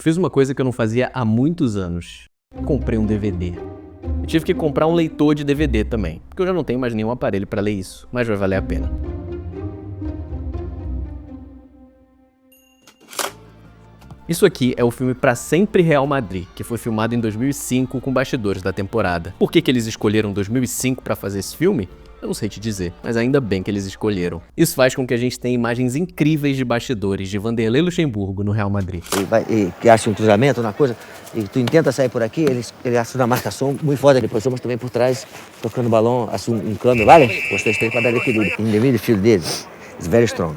fiz uma coisa que eu não fazia há muitos anos. Comprei um DVD. Eu tive que comprar um leitor de DVD também, porque eu já não tenho mais nenhum aparelho para ler isso, mas vai valer a pena. Isso aqui é o filme Pra Sempre Real Madrid, que foi filmado em 2005 com bastidores da temporada. Por que eles escolheram 2005 para fazer esse filme? Eu não sei te dizer, mas ainda bem que eles escolheram. Isso faz com que a gente tenha imagens incríveis de bastidores de Vanderlei Luxemburgo no Real Madrid. Que acha um cruzamento, uma coisa, e tu intenta sair por aqui, ele acha uma marcação muito forte. Depois somos também por trás, tocando o balão, assume um câmbio, vale? Gostei para dar equilíbrio. In the midfield dele, is very strong.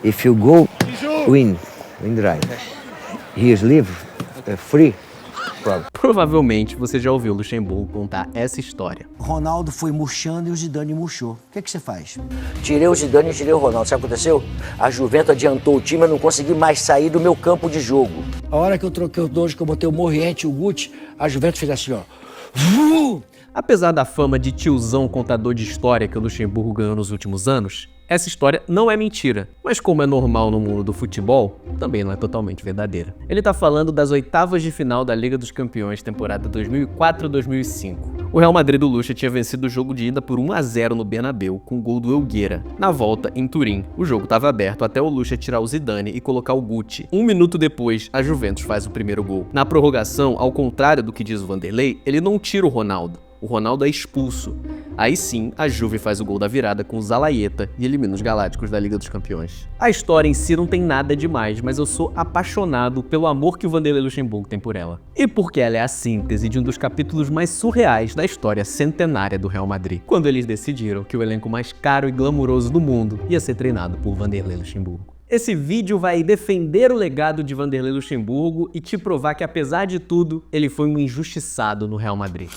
If you go, win drive. He is live, free. Provavelmente você já ouviu Luxemburgo contar essa história. Ronaldo foi murchando e o Zidane murchou. O que você faz? Tirei o Zidane e tirei o Ronaldo. Sabe o que aconteceu? A Juventus adiantou o time, eu não consegui mais sair do meu campo de jogo. A hora que eu troquei os dois, que eu botei o Moriente e o Guti, a Juventus fez assim, ó. Apesar da fama de tiozão contador de história que o Luxemburgo ganhou nos últimos anos, essa história não é mentira, mas como é normal no mundo do futebol, também não é totalmente verdadeira. Ele tá falando das oitavas de final da Liga dos Campeões, temporada 2004-2005. O Real Madrid do Lucha tinha vencido o jogo de ida por 1-0 no Bernabéu, com o gol do Elguera. Na volta, em Turim, o jogo estava aberto até o Lucha tirar o Zidane e colocar o Guti. 1 minuto depois, a Juventus faz o primeiro gol. Na prorrogação, ao contrário do que diz o Vanderlei, ele não tira o Ronaldo. O Ronaldo é expulso. Aí sim, a Juve faz o gol da virada com o Zalaeta e elimina os Galácticos da Liga dos Campeões. A história em si não tem nada demais, mas eu sou apaixonado pelo amor que o Vanderlei Luxemburgo tem por ela. E porque ela é a síntese de um dos capítulos mais surreais da história centenária do Real Madrid, quando eles decidiram que o elenco mais caro e glamuroso do mundo ia ser treinado por Vanderlei Luxemburgo. Esse vídeo vai defender o legado de Vanderlei Luxemburgo e te provar que, apesar de tudo, ele foi um injustiçado no Real Madrid.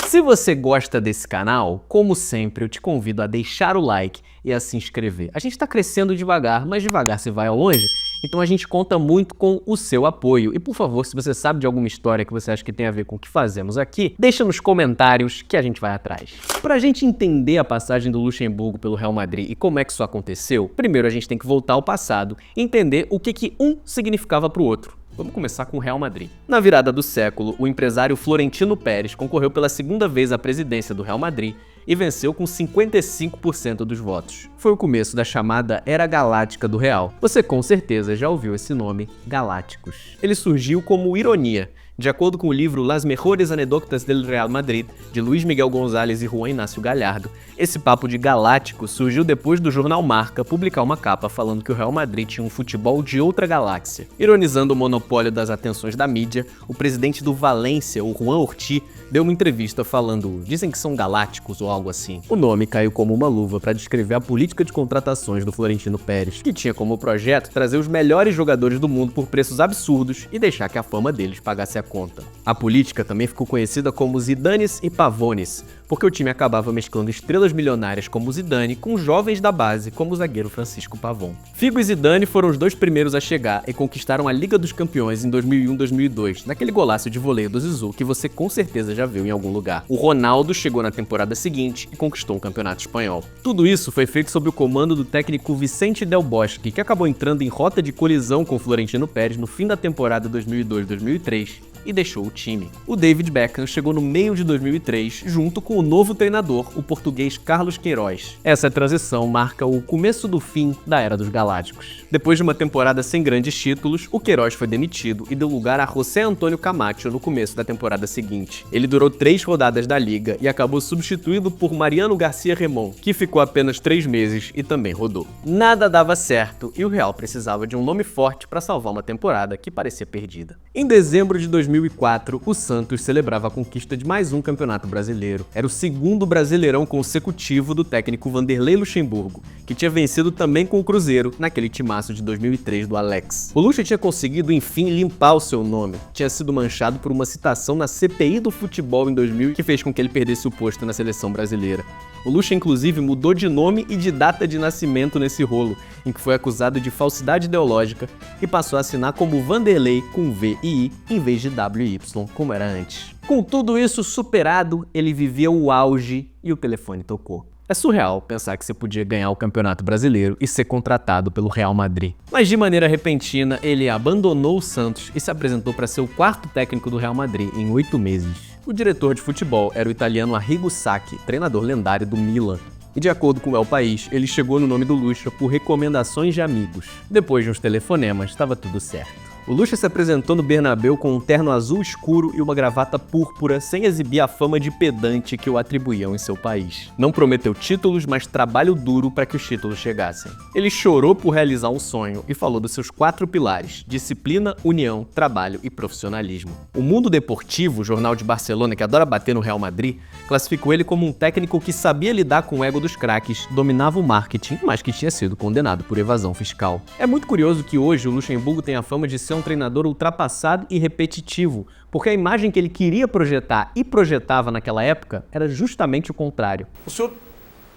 Se você gosta desse canal, como sempre, eu te convido a deixar o like e a se inscrever. A gente está crescendo devagar, mas devagar se vai ao longe, então a gente conta muito com o seu apoio. E por favor, se você sabe de alguma história que você acha que tem a ver com o que fazemos aqui, deixa nos comentários que a gente vai atrás. Para a gente entender a passagem do Luxemburgo pelo Real Madrid e como é que isso aconteceu, primeiro a gente tem que voltar ao passado e entender o que um significava para o outro. Vamos começar com o Real Madrid. Na virada do século, o empresário Florentino Pérez concorreu pela segunda vez à presidência do Real Madrid e venceu com 55% dos votos. Foi o começo da chamada Era Galáctica do Real. Você com certeza já ouviu esse nome, Galácticos. Ele surgiu como ironia. De acordo com o livro Las Mejores Anécdotas del Real Madrid, de Luís Miguel González e Juan Inácio Galhardo, esse papo de galáctico surgiu depois do jornal Marca publicar uma capa falando que o Real Madrid tinha um futebol de outra galáxia. Ironizando o monopólio das atenções da mídia, o presidente do Valência, o Juan Ortí, deu uma entrevista falando "dizem que são galácticos" ou algo assim. O nome caiu como uma luva para descrever a política de contratações do Florentino Pérez, que tinha como projeto trazer os melhores jogadores do mundo por preços absurdos e deixar que a fama deles pagasse a conta. A política também ficou conhecida como Zidanes e Pavones, porque o time acabava mesclando estrelas milionárias como Zidane com jovens da base como o zagueiro Francisco Pavón. Figo e Zidane foram os dois primeiros a chegar e conquistaram a Liga dos Campeões em 2001-2002, naquele golaço de voleio do Zizou que você com certeza já viu em algum lugar. O Ronaldo chegou na temporada seguinte e conquistou um campeonato espanhol. Tudo isso foi feito sob o comando do técnico Vicente Del Bosque, que acabou entrando em rota de colisão com Florentino Pérez no fim da temporada 2002-2003 e deixou o time. O David Beckham chegou no meio de 2003, junto com o novo treinador, o português Carlos Queiroz. Essa transição marca o começo do fim da Era dos Galácticos. Depois de uma temporada sem grandes títulos, o Queiroz foi demitido e deu lugar a José Antônio Camacho no começo da temporada seguinte. Ele durou 3 rodadas da Liga e acabou substituído por Mariano Garcia Remón, que ficou apenas 3 meses e também rodou. Nada dava certo e o Real precisava de um nome forte para salvar uma temporada que parecia perdida. Em dezembro de 2004, o Santos celebrava a conquista de mais um campeonato brasileiro. Era o o segundo Brasileirão consecutivo do técnico Vanderlei Luxemburgo, que tinha vencido também com o Cruzeiro naquele timaço de 2003 do Alex. O Lucha tinha conseguido, enfim, limpar o seu nome. Tinha sido manchado por uma citação na CPI do futebol em 2000 que fez com que ele perdesse o posto na seleção brasileira. O Lucha, inclusive, mudou de nome e de data de nascimento nesse rolo, em que foi acusado de falsidade ideológica e passou a assinar como Vanderlei com V e I em vez de W e Y, como era antes. Com tudo isso superado, ele vivia o auge e o telefone tocou. É surreal pensar que você podia ganhar o Campeonato Brasileiro e ser contratado pelo Real Madrid. Mas de maneira repentina, ele abandonou o Santos e se apresentou para ser o quarto técnico do Real Madrid em 8 meses. O diretor de futebol era o italiano Arrigo Sacchi, treinador lendário do Milan. E de acordo com o El País, ele chegou no nome do Lucha por recomendações de amigos. Depois de uns telefonemas, estava tudo certo. O Lucha se apresentou no Bernabéu com um terno azul escuro e uma gravata púrpura, sem exibir a fama de pedante que o atribuíam em seu país. Não prometeu títulos, mas trabalho duro para que os títulos chegassem. Ele chorou por realizar um sonho e falou dos seus 4 pilares: disciplina, união, trabalho e profissionalismo. O Mundo Deportivo, jornal de Barcelona que adora bater no Real Madrid, classificou ele como um técnico que sabia lidar com o ego dos craques, dominava o marketing, mas que tinha sido condenado por evasão fiscal. É muito curioso que hoje o Luxemburgo tem a fama de ser um treinador ultrapassado e repetitivo, porque a imagem que ele queria projetar e projetava naquela época era justamente o contrário. O senhor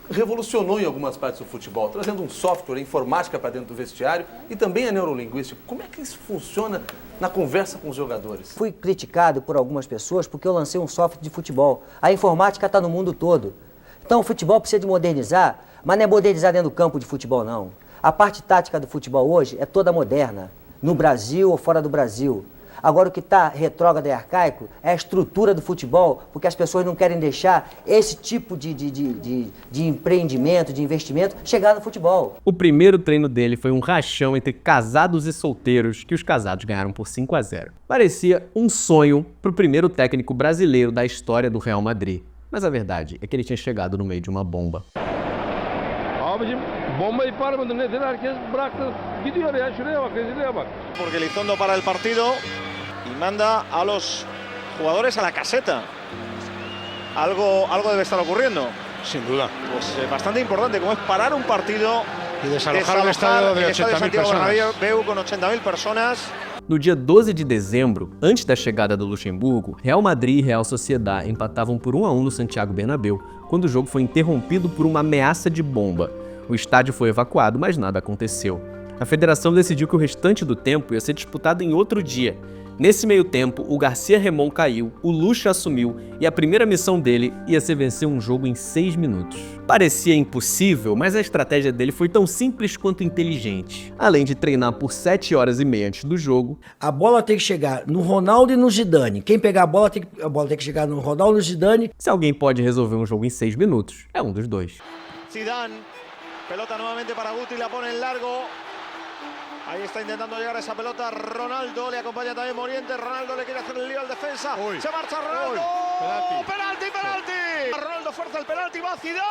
revolucionou em algumas partes do futebol, trazendo um software, informática para dentro do vestiário e também a neurolinguística. Como é que isso funciona na conversa com os jogadores? Fui criticado por algumas pessoas porque eu lancei um software de futebol. A informática está no mundo todo. Então o futebol precisa de modernizar, mas não é modernizar dentro do campo de futebol, não. A parte tática do futebol hoje é toda moderna, no Brasil ou fora do Brasil. Agora o que está retrógrado e arcaico é a estrutura do futebol, porque as pessoas não querem deixar esse tipo de empreendimento, de investimento, chegar no futebol. O primeiro treino dele foi um rachão entre casados e solteiros, que os casados ganharam por 5-0. Parecia um sonho para o primeiro técnico brasileiro da história do Real Madrid. Mas a verdade é que ele tinha chegado no meio de uma bomba. Bombayı parmadı nedir? Herkes bıraktı. Gidiyor ya şuraya bak, rezilliğe bak. Porque Elizondo para el partido y manda a los jugadores a la caseta. Algo debe estar ocurriendo. Sin duda. Pues bastante importante, como es parar un partido Y desalojar un estadio de 80.000 personas. Bernabéu con 80.000 personas. No dia 12 de dezembro, antes da chegada do Luxemburgo, Real Madrid e Real Sociedad empatavam por 1-1 no Santiago Bernabéu, quando o jogo foi interrompido por uma ameaça de bomba. O estádio foi evacuado, mas nada aconteceu. A federação decidiu que o restante do tempo ia ser disputado em outro dia. Nesse meio tempo, o Garcia Remón caiu, o Lucha assumiu e a primeira missão dele ia ser vencer um jogo em 6 minutos. Parecia impossível, mas a estratégia dele foi tão simples quanto inteligente. Além de treinar por 7 horas e meia antes do jogo, A bola tem que chegar no Ronaldo e no Zidane. Quem pegar a bola tem que chegar no Ronaldo e no Zidane. se alguém pode resolver um jogo em 6 minutos, é um dos dois. Zidane, pelota nuevamente para Guti, la pone en largo. Ahí está intentando llegar esa pelota Ronaldo, le acompaña también Morientes, Ronaldo le quiere hacer el lío al defensa, se marcha Ronaldo, penalti, Ronaldo fuerza el penalti, va Zidane,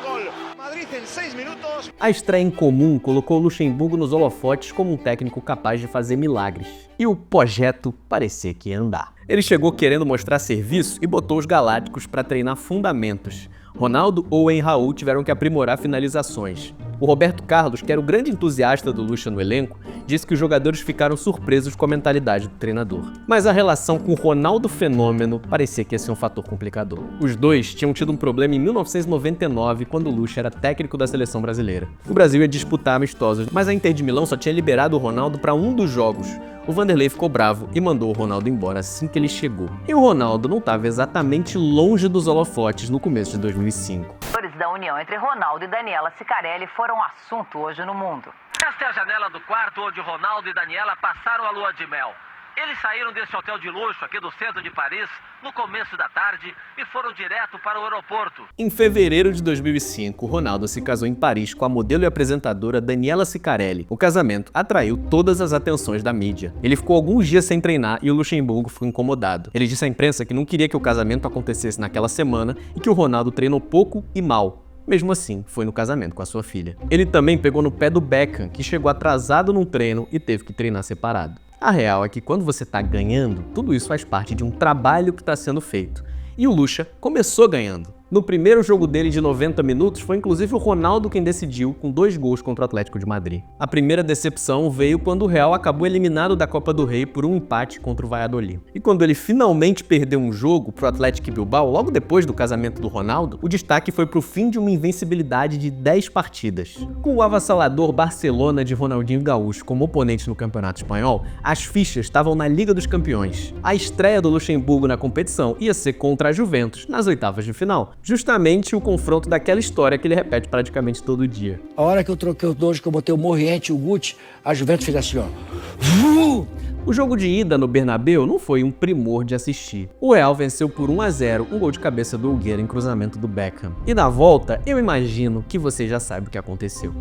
gol, Madrid en 6 minutos. A estreia incomum colocou Luxemburgo nos holofotes como um técnico capaz de fazer milagres. E o projeto parecia que ia andar. Ele chegou querendo mostrar serviço e botou os galácticos para treinar fundamentos. Ronaldo, Owen e Raul tiveram que aprimorar finalizações. O Roberto Carlos, que era o grande entusiasta do Lucha no elenco, disse que os jogadores ficaram surpresos com a mentalidade do treinador. Mas a relação com o Ronaldo Fenômeno parecia que ia ser um fator complicador. Os dois tinham tido um problema em 1999, quando o Lucha era técnico da seleção brasileira. O Brasil ia disputar amistosos, mas a Inter de Milão só tinha liberado o Ronaldo para um dos jogos. O Vanderlei ficou bravo e mandou o Ronaldo embora assim que ele chegou. E o Ronaldo não estava exatamente longe dos holofotes no começo de 2005. Da união entre Ronaldo e Daniela Sicarelli foram assunto hoje no mundo. Esta é a janela do quarto onde Ronaldo e Daniela passaram a lua de mel. Eles saíram desse hotel de luxo aqui do centro de Paris no começo da tarde e foram direto para o aeroporto. Em fevereiro de 2005, Ronaldo se casou em Paris com a modelo e apresentadora Daniela Sicarelli. O casamento atraiu todas as atenções da mídia. Ele ficou alguns dias sem treinar e o Luxemburgo ficou incomodado. Ele disse à imprensa que não queria que o casamento acontecesse naquela semana e que o Ronaldo treinou pouco e mal. Mesmo assim, foi no casamento com a sua filha. Ele também pegou no pé do Beckham, que chegou atrasado num treino e teve que treinar separado. A real é que quando você tá ganhando, tudo isso faz parte de um trabalho que está sendo feito. E o Lucha começou ganhando. No primeiro jogo dele de 90 minutos, foi inclusive o Ronaldo quem decidiu com 2 gols contra o Atlético de Madrid. A primeira decepção veio quando o Real acabou eliminado da Copa do Rei por um empate contra o Valladolid. E quando ele finalmente perdeu um jogo pro Atlético Bilbao, logo depois do casamento do Ronaldo, o destaque foi pro fim de uma invencibilidade de 10 partidas. Com o avassalador Barcelona de Ronaldinho Gaúcho como oponente no Campeonato Espanhol, as fichas estavam na Liga dos Campeões. A estreia do Luxemburgo na competição ia ser contra a Juventus, nas oitavas de final. Justamente o confronto daquela história que ele repete praticamente todo dia. A hora que eu troquei os dois, que eu botei o Moriente e o Guti, a Juventus fez assim, ó. O jogo de ida no Bernabéu não foi um primor de assistir. O Real venceu por 1-0, um gol de cabeça do Hugueira em cruzamento do Beckham. E na volta, eu imagino que você já sabe o que aconteceu.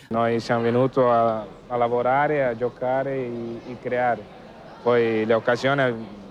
Nós siamo venuti a lavorare, a giocare e criare. Poi le occasioni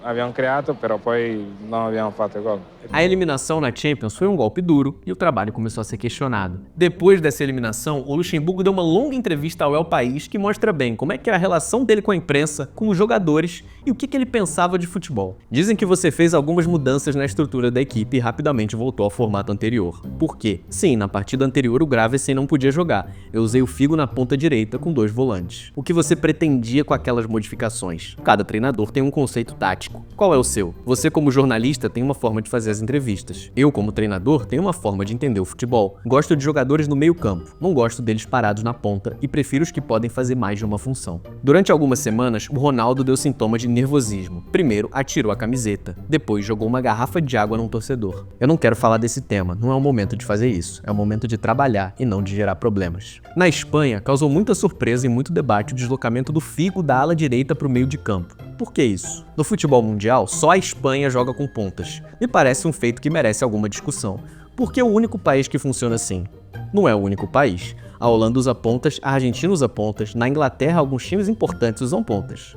abbiamo creato, però poi non abbiamo fatto gol. A eliminação na Champions foi um golpe duro e o trabalho começou a ser questionado. Depois dessa eliminação, o Luxemburgo deu uma longa entrevista ao El País que mostra bem como é que é a relação dele com a imprensa, com os jogadores e o que ele pensava de futebol. Dizem que você fez algumas mudanças na estrutura da equipe e rapidamente voltou ao formato anterior. Por quê? Sim, na partida anterior o Gravesen não podia jogar. Eu usei o Figo na ponta direita com 2 volantes. O que você pretendia com aquelas modificações? Cada treinador tem um conceito tático. Qual é o seu? Você, como jornalista, tem uma forma de fazer as entrevistas. Eu, como treinador, tenho uma forma de entender o futebol. Gosto de jogadores no meio campo, não gosto deles parados na ponta e prefiro os que podem fazer mais de uma função. Durante algumas semanas, o Ronaldo deu sintomas de nervosismo. Primeiro, atirou a camiseta. Depois, jogou uma garrafa de água num torcedor. Eu não quero falar desse tema, não é o momento de fazer isso. É o momento de trabalhar e não de gerar problemas. Na Espanha, causou muita surpresa e muito debate o deslocamento do Figo da ala direita para o meio de campo. Por que isso? No futebol mundial, só a Espanha joga com pontas. Me parece um feito que merece alguma discussão. Por que o único país que funciona assim? Não é o único país. A Holanda usa pontas, a Argentina usa pontas, na Inglaterra alguns times importantes usam pontas.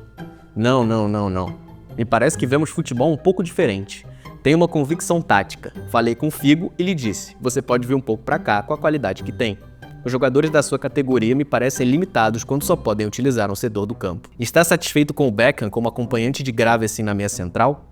Não. Me parece que vemos futebol um pouco diferente. Tem uma convicção tática. Falei com o Figo e lhe disse, você pode vir um pouco pra cá com a qualidade que tem. Os jogadores da sua categoria me parecem limitados quando só podem utilizar um cedor do campo. Está satisfeito com o Beckham como acompanhante de Gravesen na meia central?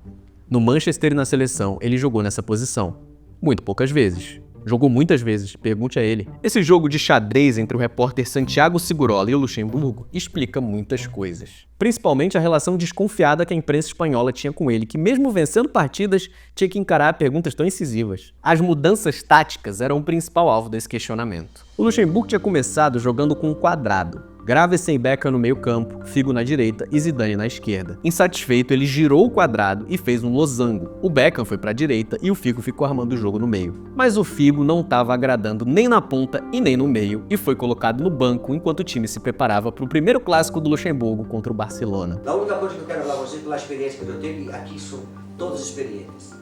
No Manchester e na seleção, ele jogou nessa posição. Muito poucas vezes. Jogou muitas vezes, pergunte a ele. Esse jogo de xadrez entre o repórter Santiago Segurola e o Luxemburgo explica muitas coisas. Principalmente a relação desconfiada que a imprensa espanhola tinha com ele, que mesmo vencendo partidas, tinha que encarar perguntas tão incisivas. As mudanças táticas eram o principal alvo desse questionamento. O Luxemburgo tinha começado jogando com um quadrado. Gravesen e Beckham no meio campo, Figo na direita e Zidane na esquerda. Insatisfeito, ele girou o quadrado e fez um losango. O Beckham foi para a direita e o Figo ficou armando o jogo no meio. Mas o Figo não estava agradando nem na ponta e nem no meio e foi colocado no banco enquanto o time se preparava para o primeiro clássico do Luxemburgo contra o Barcelona. A única coisa que eu quero falar a você, pela experiência que eu tenho, e aqui são todas experiências.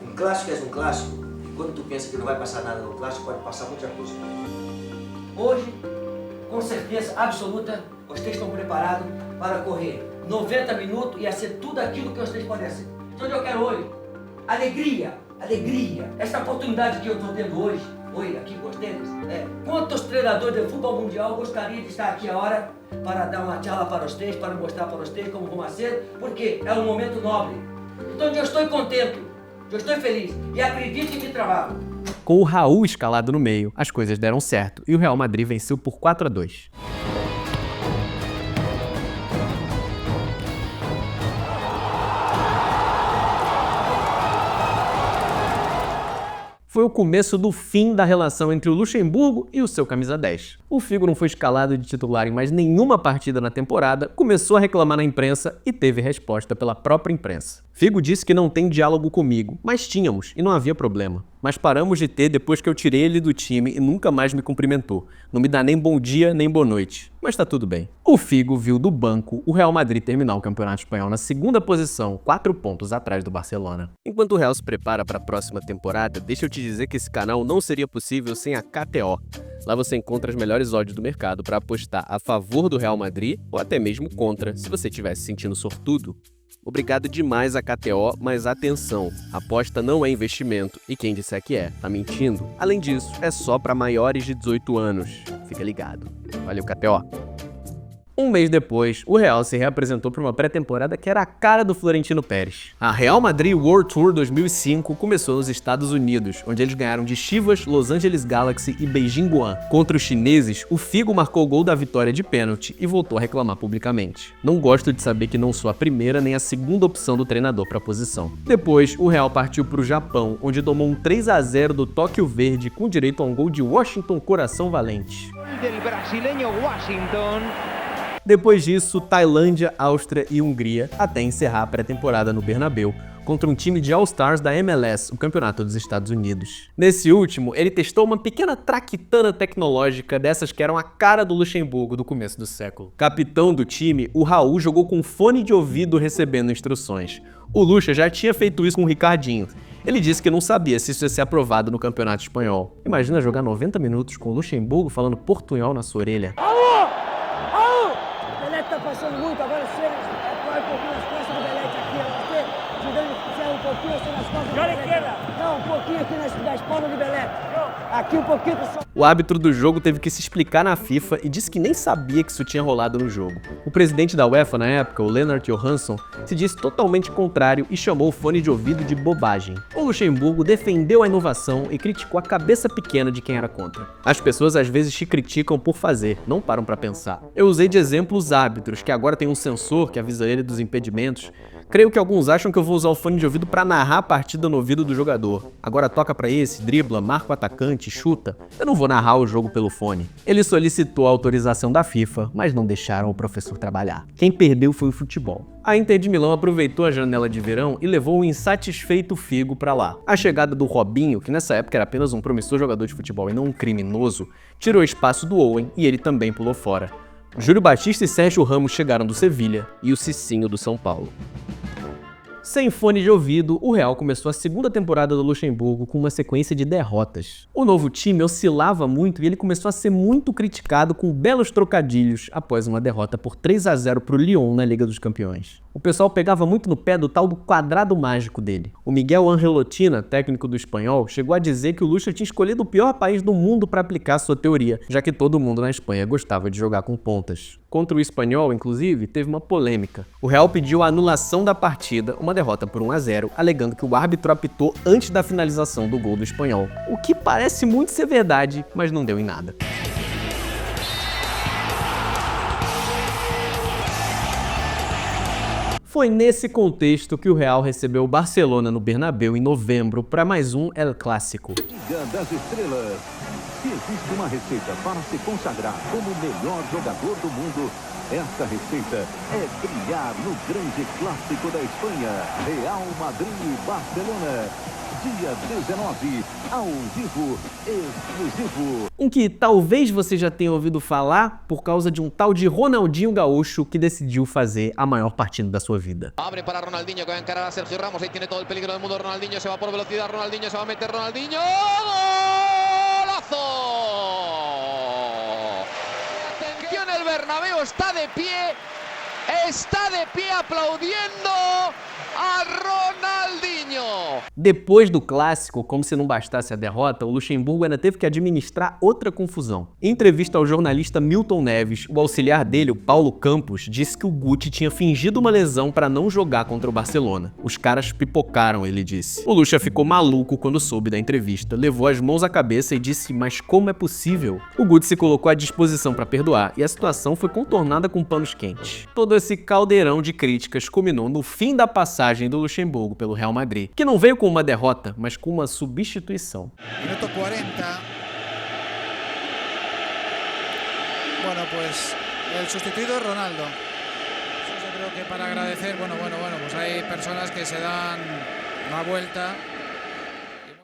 Um clássico é um clássico, e quando tu pensa que não vai passar nada no clássico, pode passar muita coisa. Hoje, com certeza absoluta, vocês estão preparados para correr 90 minutos e a ser tudo aquilo que vocês podem ser. Então eu quero hoje alegria. Essa oportunidade que eu estou tendo hoje aqui com vocês, quantos treinadores de futebol mundial gostariam de estar aqui a hora para dar uma charla para vocês, para mostrar para vocês como vão ser, porque é um momento nobre. Então eu estou contente, eu estou feliz e acredito em meu trabalho. Com o Raul escalado no meio, as coisas deram certo e o Real Madrid venceu por 4-2. Foi o começo do fim da relação entre o Luxemburgo e o seu camisa 10. O Figo não foi escalado de titular em mais nenhuma partida na temporada, começou a reclamar na imprensa e teve resposta pela própria imprensa. Figo disse que não tem diálogo comigo, mas tínhamos e não havia problema. Mas paramos de ter depois que eu tirei ele do time e nunca mais me cumprimentou. Não me dá nem bom dia, nem boa noite. Mas tá tudo bem. O Figo viu do banco o Real Madrid terminar o Campeonato Espanhol na segunda posição, 4 pontos atrás do Barcelona. Enquanto o Real se prepara para a próxima temporada, deixa eu te dizer que esse canal não seria possível sem a KTO. Lá você encontra as melhores odds do mercado para apostar a favor do Real Madrid ou até mesmo contra, se você estiver se sentindo sortudo. Obrigado demais a KTO, mas atenção, aposta não é investimento e quem disser que tá mentindo. Além disso, é só para maiores de 18 anos. Fica ligado. Valeu, KTO! Um mês depois, o Real se reapresentou para uma pré-temporada que era a cara do Florentino Pérez. A Real Madrid World Tour 2005 começou nos Estados Unidos, onde eles ganharam de Chivas, Los Angeles Galaxy e Beijing Guan. Contra os chineses, o Figo marcou o gol da vitória de pênalti e voltou a reclamar publicamente. Não gosto de saber que não sou a primeira nem a segunda opção do treinador para a posição. Depois, o Real partiu para o Japão, onde tomou um 3-0 do Tóquio Verde com direito a um gol de Washington Coração Valente. Depois disso, Tailândia, Áustria e Hungria, até encerrar a pré-temporada no Bernabéu, contra um time de All-Stars da MLS, o campeonato dos Estados Unidos. Nesse último, ele testou uma pequena traquitana tecnológica dessas que eram a cara do Luxemburgo do começo do século. Capitão do time, o Raul jogou com fone de ouvido recebendo instruções. O Luxa já tinha feito isso com o Ricardinho. Ele disse que não sabia se isso ia ser aprovado no campeonato espanhol. Imagina jogar 90 minutos com o Luxemburgo falando portunhol na sua orelha. Tá passando muito, agora você apoia um pouquinho nas costas do Belete aqui, você girando ferro um pouquinho assim nas costas do Belete. Não, um pouquinho aqui nas palmas do Belete. Aqui um pouquinho, pessoal. O árbitro do jogo teve que se explicar na FIFA e disse que nem sabia que isso tinha rolado no jogo. O presidente da UEFA na época, o Lennart Johansson, se disse totalmente contrário e chamou o fone de ouvido de bobagem. O Luxemburgo defendeu a inovação e criticou a cabeça pequena de quem era contra. As pessoas às vezes te criticam por fazer, não param pra pensar. Eu usei de exemplo os árbitros, que agora tem um sensor que avisa ele dos impedimentos. Creio que alguns acham que eu vou usar o fone de ouvido pra narrar a partida no ouvido do jogador. Agora toca pra esse, dribla, marca o atacante, chuta. Eu não vou narrar o jogo pelo fone. Ele solicitou a autorização da FIFA, mas não deixaram o professor trabalhar. Quem perdeu foi o futebol. A Inter de Milão aproveitou a janela de verão e levou o insatisfeito Figo pra lá. A chegada do Robinho, que nessa época era apenas um promissor jogador de futebol e não um criminoso, tirou espaço do Owen e ele também pulou fora. Júlio Batista e Sérgio Ramos chegaram do Sevilha e o Cicinho do São Paulo. Sem fone de ouvido, o Real começou a segunda temporada do Luxemburgo com uma sequência de derrotas. O novo time oscilava muito e ele começou a ser muito criticado com belos trocadilhos após uma derrota por 3-0 para o Lyon na Liga dos Campeões. O pessoal pegava muito no pé do tal do quadrado mágico dele. O Miguel Angelotina, técnico do Espanhol, chegou a dizer que o Luxa tinha escolhido o pior país do mundo para aplicar sua teoria, já que todo mundo na Espanha gostava de jogar com pontas. Contra o Espanhol, inclusive, teve uma polêmica. O Real pediu a anulação da partida, uma derrota por 1-0, alegando que o árbitro apitou antes da finalização do gol do Espanhol. O que parece muito ser verdade, mas não deu em nada. Foi nesse contexto que o Real recebeu o Barcelona no Bernabéu em novembro para mais um El Clásico. Liga das Estrelas. Se existe uma receita para se consagrar como o melhor jogador do mundo, essa receita é brilhar no grande clássico da Espanha, Real Madrid e Barcelona. Dia 19, ao vivo, exclusivo. Um que talvez você já tenha ouvido falar por causa de um tal de Ronaldinho Gaúcho que decidiu fazer a maior partida da sua vida. Abre para Ronaldinho, que vai encarar a Sergio Ramos, aí tem todo o peligro do mundo. Ronaldinho se vai por velocidade, Ronaldinho se vai meter, Ronaldinho. ¡Golazo! Atención, el Bernabéu está de pie aplaudiendo a Ronaldinho. Depois do clássico, como se não bastasse a derrota, o Luxemburgo ainda teve que administrar outra confusão. Em entrevista ao jornalista Milton Neves, o auxiliar dele, o Paulo Campos, disse que o Guti tinha fingido uma lesão para não jogar contra o Barcelona. Os caras pipocaram, ele disse. O Luxa ficou maluco quando soube da entrevista, levou as mãos à cabeça e disse: mas como é possível? O Guti se colocou à disposição para perdoar e a situação foi contornada com panos quentes. Todo esse caldeirão de críticas culminou no fim da passagem do Luxemburgo pelo Real Madrid, que não veio com uma derrota, mas com uma substituição. Minuto 40. Bueno, pues el sustituido es Ronaldo. Yo creo que para agradecer, pues hay personas que se dan una vuelta.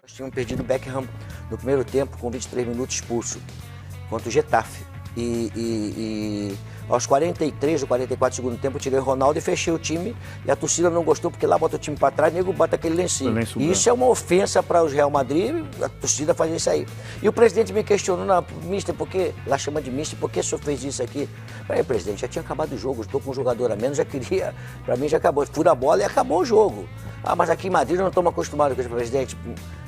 Nós tínhamos perdido o Beckham no primeiro tempo com 23 minutos expulso contra o Getafe. E aos 43 ou 44 do segundo tempo eu tirei o Ronaldo e fechei o time e a torcida não gostou porque lá bota o time para trás e o nego bota aquele lencinho. E isso é uma ofensa para os Real Madrid, a torcida faz isso aí. E o presidente me questionou, mister, por que? Lá chama de mister, por que o senhor fez isso aqui? Peraí, presidente, já tinha acabado o jogo, estou com um jogador a menos, já queria, para mim já acabou, fura a bola e acabou o jogo. Ah, mas aqui em Madrid eu não estou acostumado com isso, presidente.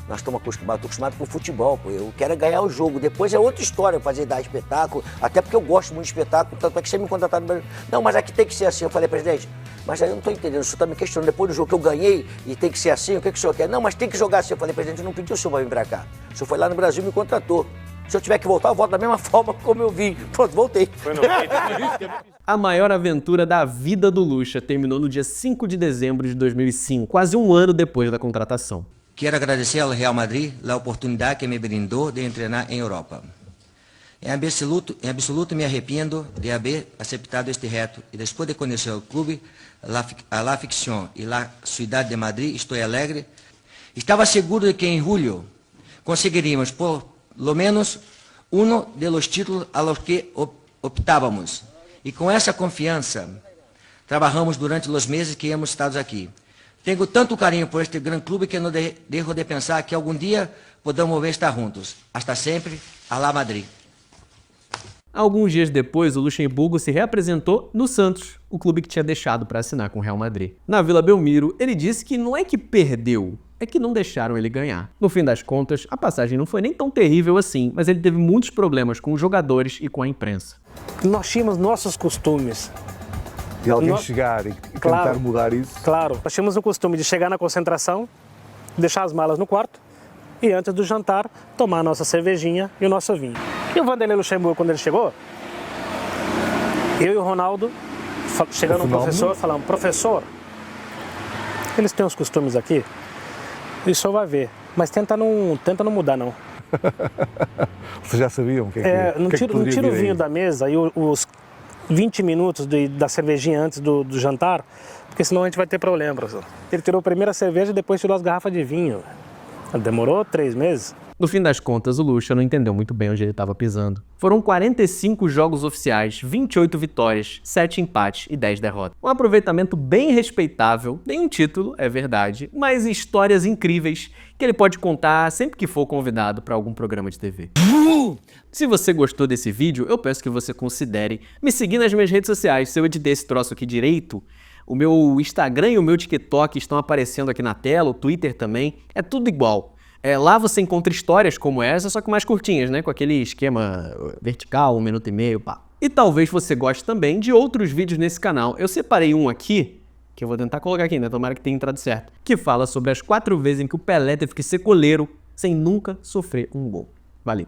Nós estamos acostumados, estou acostumado com o futebol, pô. Eu quero ganhar o jogo. Depois é outra história, dar espetáculo, até porque eu gosto muito de espetáculo, tanto é que você me contratar no Brasil. Não, mas aqui tem que ser assim. Eu falei, presidente, mas aí eu não estou entendendo, o senhor está me questionando. Depois do jogo que eu ganhei e tem que ser assim, o que o senhor quer? Não, mas tem que jogar assim. Eu falei, presidente, eu não pedi o senhor para vir para cá. O senhor foi lá no Brasil e me contratou. Se eu tiver que voltar, eu volto da mesma forma como eu vim. Pronto, voltei. A maior aventura da vida do Lucha terminou no dia 5 de dezembro de 2005, quase um ano depois da contratação. Quero agradecer ao Real Madrid a oportunidade que me brindou de treinar em Europa. Em absoluto me arrependo de haver aceitado este reto e depois de conhecer o clube, a afición e a cidade de Madrid, estou alegre. Estava seguro de que em julho conseguiríamos por lo menos uno de los títulos a los que optávamos. E com essa confiança, trabalhamos durante os meses que hemos estado aqui. Tenho tanto carinho por este grande clube que não deixo de pensar que algum dia podamos estar juntos. Hasta sempre, Alá Madrid. Alguns dias depois, o Luxemburgo se reapresentou no Santos, o clube que tinha deixado para assinar com o Real Madrid. Na Vila Belmiro, ele disse que não é que perdeu, é que não deixaram ele ganhar. No fim das contas, a passagem não foi nem tão terrível assim, mas ele teve muitos problemas com os jogadores e com a imprensa. Nós tínhamos nossos costumes. E alguém chegar e tentar mudar isso? Claro, nós tínhamos o costume de chegar na concentração, deixar as malas no quarto e antes do jantar tomar a nossa cervejinha e o nosso vinho. E o Vanderlei Luxemburgo, quando ele chegou, eu e o Ronaldo, chegando no professor, falamos, professor, eles têm uns costumes aqui, e o senhor vai ver, mas tenta não mudar não. Vocês já sabiam o que é que não tira o vinho da mesa e os 20 minutos da cervejinha antes do jantar, porque senão a gente vai ter problema, professor. Ele tirou a primeira cerveja e depois tirou as garrafas de vinho. Demorou 3 meses. No fim das contas, o Lucha não entendeu muito bem onde ele estava pisando. Foram 45 jogos oficiais, 28 vitórias, 7 empates e 10 derrotas. Um aproveitamento bem respeitável, nenhum título, é verdade, mas histórias incríveis que ele pode contar sempre que for convidado para algum programa de TV. Se você gostou desse vídeo, eu peço que você considere me seguir nas minhas redes sociais. Se eu editei esse troço aqui direito, o meu Instagram e o meu TikTok estão aparecendo aqui na tela, o Twitter também, é tudo igual. Lá você encontra histórias como essa, só que mais curtinhas, né? Com aquele esquema vertical, 1 minuto e meio, pá. E talvez você goste também de outros vídeos nesse canal. Eu separei um aqui, que eu vou tentar colocar aqui, né? Tomara que tenha entrado certo. Que fala sobre as 4 vezes em que o Pelé teve que ser goleiro sem nunca sofrer um gol. Valeu!